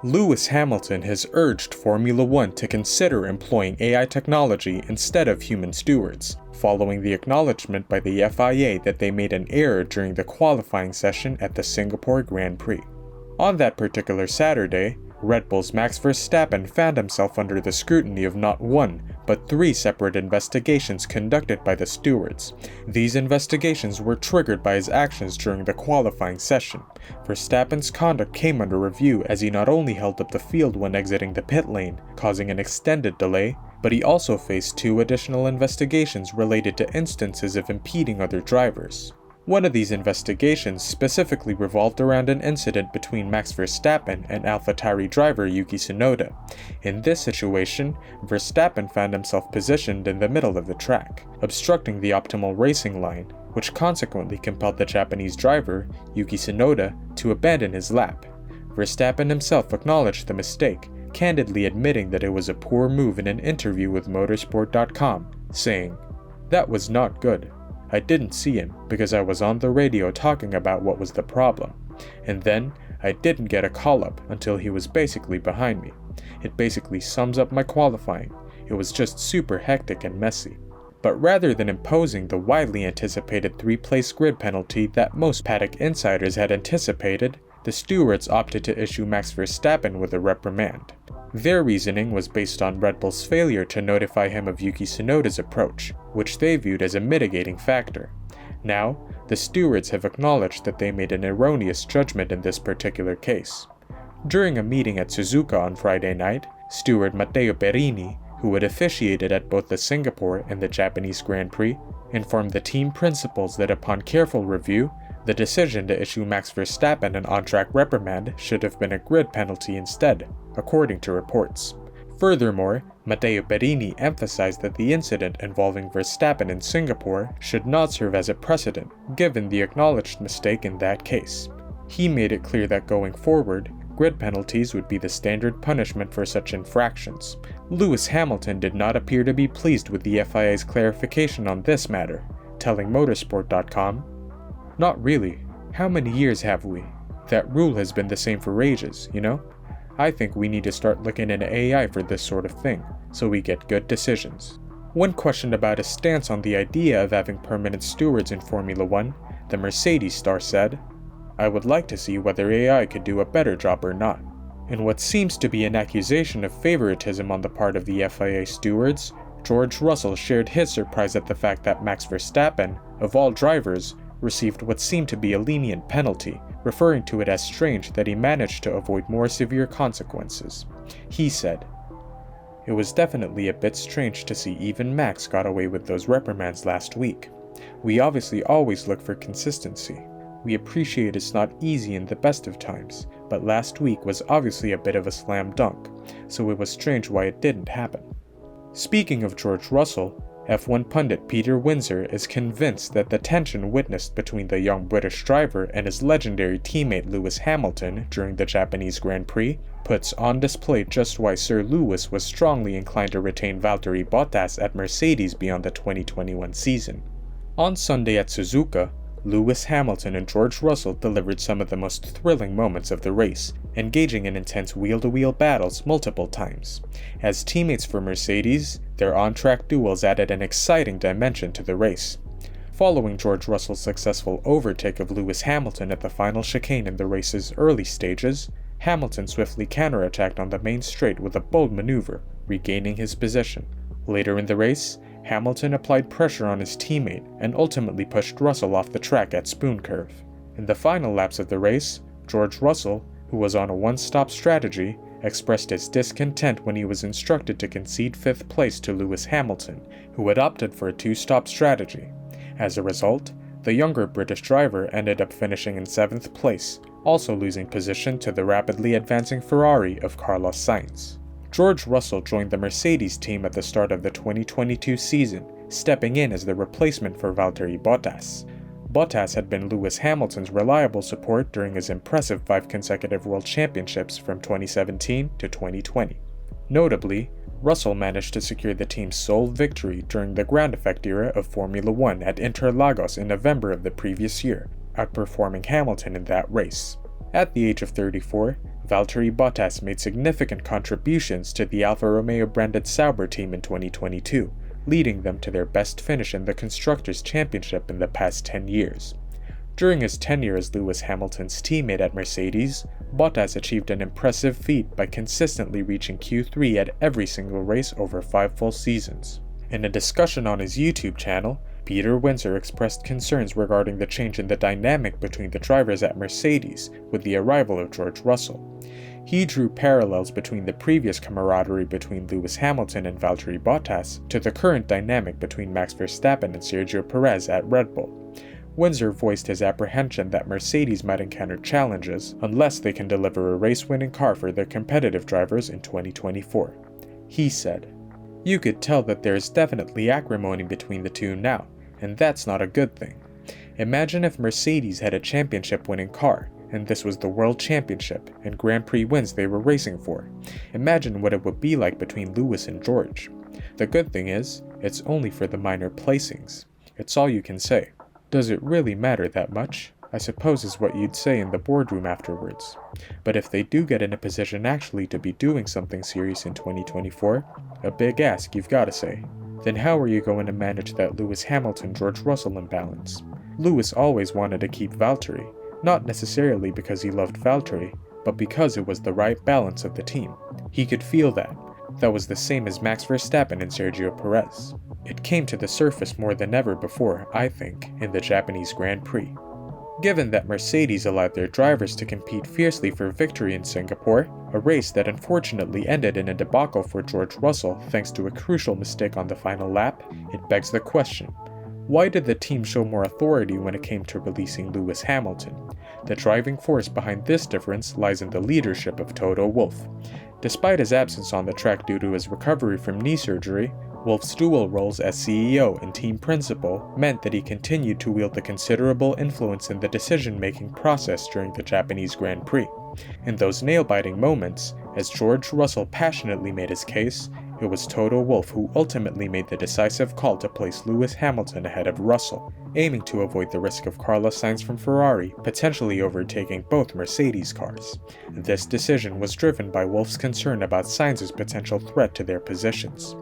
Lewis Hamilton has urged Formula One to consider employing AI technology instead of human stewards, following the acknowledgement by the FIA that they made an error during the qualifying session at the Singapore Grand Prix. On that particular Saturday, Red Bull's Max Verstappen found himself under the scrutiny of not one, but 3 separate investigations conducted by the stewards. These investigations were triggered by his actions during the qualifying session. Verstappen's conduct came under review as he not only held up the field when exiting the pit lane, causing an extended delay, but he also faced 2 additional investigations related to instances of impeding other drivers. One of these investigations specifically revolved around an incident between Max Verstappen and AlphaTauri driver Yuki Tsunoda. In this situation, Verstappen found himself positioned in the middle of the track, obstructing the optimal racing line, which consequently compelled the Japanese driver, Yuki Tsunoda, to abandon his lap. Verstappen himself acknowledged the mistake, candidly admitting that it was a poor move in an interview with motorsport.com, saying, "That was not good. I didn't see him because I was on the radio talking about what was the problem. And then I didn't get a call-up until he was basically behind me. It basically sums up my qualifying. It was just super hectic and messy." But rather than imposing the widely anticipated 3-place grid penalty that most paddock insiders had anticipated, the stewards opted to issue Max Verstappen with a reprimand. Their reasoning was based on Red Bull's failure to notify him of Yuki Tsunoda's approach, which they viewed as a mitigating factor. Now, the stewards have acknowledged that they made an erroneous judgment in this particular case. During a meeting at Suzuka on Friday night, steward Matteo Perini, who had officiated at both the Singapore and the Japanese Grand Prix, informed the team principals that upon careful review, the decision to issue Max Verstappen an on-track reprimand should have been a grid penalty instead, according to reports. Furthermore, Matteo Perini emphasized that the incident involving Verstappen in Singapore should not serve as a precedent, given the acknowledged mistake in that case. He made it clear that going forward, grid penalties would be the standard punishment for such infractions. Lewis Hamilton did not appear to be pleased with the FIA's clarification on this matter, telling motorsport.com, "Not really. How many years have we? That rule has been the same for ages, you know? I think we need to start looking into AI for this sort of thing, so we get good decisions." When questioned about his stance on the idea of having permanent stewards in Formula One, the Mercedes star said, "I would like to see whether AI could do a better job or not." In what seems to be an accusation of favoritism on the part of the FIA stewards, George Russell shared his surprise at the fact that Max Verstappen, of all drivers, received what seemed to be a lenient penalty, referring to it as strange that he managed to avoid more severe consequences. He said, "It was definitely a bit strange to see even Max got away with those reprimands last week. We obviously always look for consistency. We appreciate it's not easy in the best of times, but last week was obviously a bit of a slam dunk, so it was strange why it didn't happen." Speaking of George Russell, F1 pundit Peter Windsor is convinced that the tension witnessed between the young British driver and his legendary teammate Lewis Hamilton during the Japanese Grand Prix puts on display just why Sir Lewis was strongly inclined to retain Valtteri Bottas at Mercedes beyond the 2021 season. On Sunday at Suzuka, Lewis Hamilton and George Russell delivered some of the most thrilling moments of the race, engaging in intense wheel-to-wheel battles multiple times. As teammates for Mercedes, their on-track duels added an exciting dimension to the race. Following George Russell's successful overtake of Lewis Hamilton at the final chicane in the race's early stages, Hamilton swiftly counterattacked on the main straight with a bold maneuver, regaining his position. Later in the race, Hamilton applied pressure on his teammate and ultimately pushed Russell off the track at Spoon Curve. In the final laps of the race, George Russell, who was on a one-stop strategy, expressed his discontent when he was instructed to concede 5th place to Lewis Hamilton, who had opted for a 2-stop strategy. As a result, the younger British driver ended up finishing in 7th place, also losing position to the rapidly advancing Ferrari of Carlos Sainz. George Russell joined the Mercedes team at the start of the 2022 season, stepping in as the replacement for Valtteri Bottas. Bottas had been Lewis Hamilton's reliable support during his impressive 5 consecutive World Championships from 2017 to 2020. Notably, Russell managed to secure the team's sole victory during the ground effect era of Formula One at Interlagos in November of the previous year, outperforming Hamilton in that race. At the age of 34, Valtteri Bottas made significant contributions to the Alfa Romeo branded Sauber team in 2022, leading them to their best finish in the Constructors' Championship in the past 10 years. During his tenure as Lewis Hamilton's teammate at Mercedes, Bottas achieved an impressive feat by consistently reaching Q3 at every single race over 5 full seasons. In a discussion on his YouTube channel, Peter Windsor expressed concerns regarding the change in the dynamic between the drivers at Mercedes with the arrival of George Russell. He drew parallels between the previous camaraderie between Lewis Hamilton and Valtteri Bottas to the current dynamic between Max Verstappen and Sergio Perez at Red Bull. Windsor voiced his apprehension that Mercedes might encounter challenges unless they can deliver a race-winning car for their competitive drivers in 2024. He said, "You could tell that there is definitely acrimony between the two now, and that's not a good thing. Imagine if Mercedes had a championship-winning car, and this was the World Championship and Grand Prix wins they were racing for. Imagine what it would be like between Lewis and George. The good thing is, it's only for the minor placings. It's all you can say. Does it really matter that much? I suppose is what you'd say in the boardroom afterwards. But if they do get in a position actually to be doing something serious in 2024, a big ask you've gotta say. Then how are you going to manage that Lewis Hamilton-George Russell imbalance? Lewis always wanted to keep Valtteri, not necessarily because he loved Valtteri, but because it was the right balance of the team. He could feel that. That was the same as Max Verstappen and Sergio Perez. It came to the surface more than ever before, I think, in the Japanese Grand Prix. Given that Mercedes allowed their drivers to compete fiercely for victory in Singapore, a race that unfortunately ended in a debacle for George Russell thanks to a crucial mistake on the final lap, it begs the question, why did the team show more authority when it came to releasing Lewis Hamilton? The driving force behind this difference lies in the leadership of Toto Wolff. Despite his absence on the track due to his recovery from knee surgery, Wolff's dual roles as CEO and team principal meant that he continued to wield a considerable influence in the decision-making process during the Japanese Grand Prix. In those nail-biting moments, as George Russell passionately made his case, it was Toto Wolff who ultimately made the decisive call to place Lewis Hamilton ahead of Russell, aiming to avoid the risk of Carlos Sainz from Ferrari potentially overtaking both Mercedes cars. This decision was driven by Wolff's concern about Sainz's potential threat to their positions.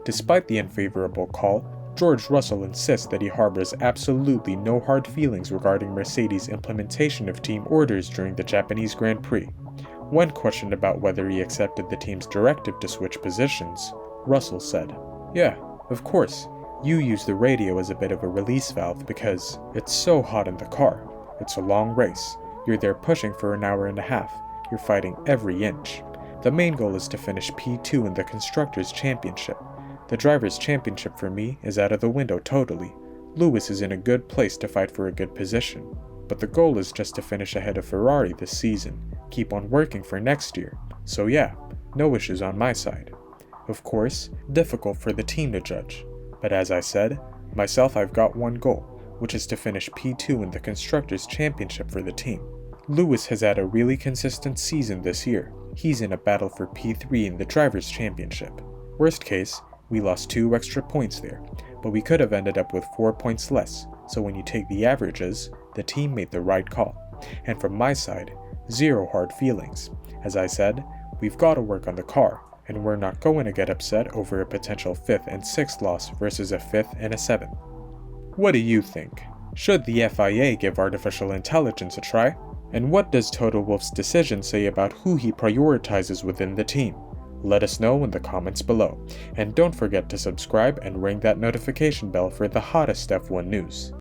Despite the unfavorable call, George Russell insists that he harbors absolutely no hard feelings regarding Mercedes' implementation of team orders during the Japanese Grand Prix. When questioned about whether he accepted the team's directive to switch positions, Russell said, "Yeah, of course. You use the radio as a bit of a release valve because it's so hot in the car. It's a long race. You're there pushing for an hour and a half. You're fighting every inch. The main goal is to finish P2 in the Constructors' Championship. The Drivers' Championship for me is out of the window totally. Lewis is in a good place to fight for a good position. But the goal is just to finish ahead of Ferrari this season, keep on working for next year. So yeah, no issues on my side. Of course, difficult for the team to judge. But as I said, myself I've got one goal, which is to finish P2 in the Constructors' Championship for the team. Lewis has had a really consistent season this year. He's in a battle for P3 in the Drivers' Championship. Worst case, we lost 2 extra points there, but we could have ended up with 4 points less, so when you take the averages, the team made the right call. And from my side, 0 hard feelings. As I said, we've got to work on the car, and we're not going to get upset over a potential 5th and 6th loss versus a 5th and a 7th. What do you think? Should the FIA give artificial intelligence a try? And what does Toto Wolff's decision say about who he prioritizes within the team? Let us know in the comments below, and don't forget to subscribe and ring that notification bell for the hottest F1 news.